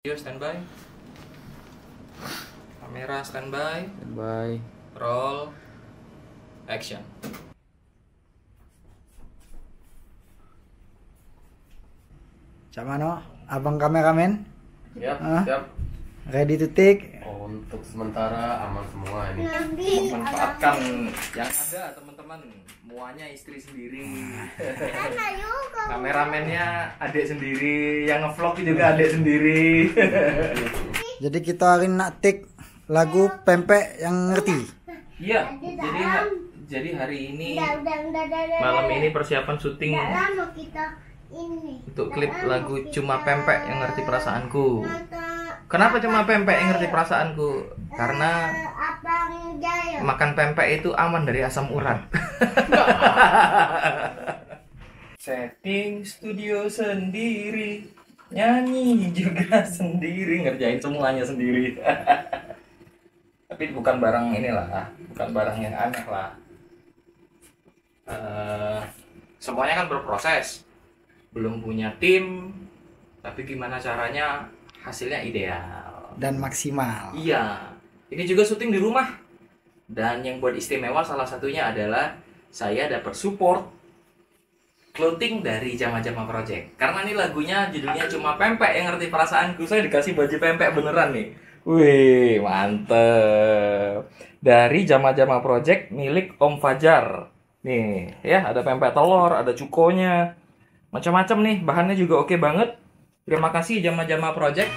Video standby. Kamera standby. Standby. Roll. Action. Cak Mano, abang kameramen, Siap, Hah? siap. ready to take. Untuk sementara aman semua ini. Memanfaatkan yang ada, teman-teman. Muanya istri sendiri. Kameramennya adik sendiri, yang ngevlog juga adik sendiri. Jadi kita hari nak take lagu pempek yang ngerti. Iya, jadi hari ini malam ini persiapan syuting untuk klip lagu Cuma Pempek yang Ngerti Perasaanku. Kenapa cuma pempek yang ngerti perasaanku? Karena makan pempek itu aman dari asam urat. Setting studio sendiri, nyanyi juga sendiri, ngerjain semuanya sendiri. Tapi bukan barang inilah, bukan barang yang aneh lah. Semuanya kan berproses, belum punya tim, tapi gimana caranya hasilnya ideal Dan maksimal. Iya, ini juga syuting di rumah. Dan yang buat istimewa salah satunya adalah saya dapat support clothing dari Jama-Jama Project. Karena ini lagunya judulnya Cuma Pempek yang Ngerti Perasaanku. Saya dikasih baju pempek beneran nih. Wih, mantep. Dari Jama-Jama Project milik Om Fajar. Nih, ya ada pempek telur, ada cukonya. Macam-macam nih, bahannya juga oke banget. Terima kasih Jama-Jama Project.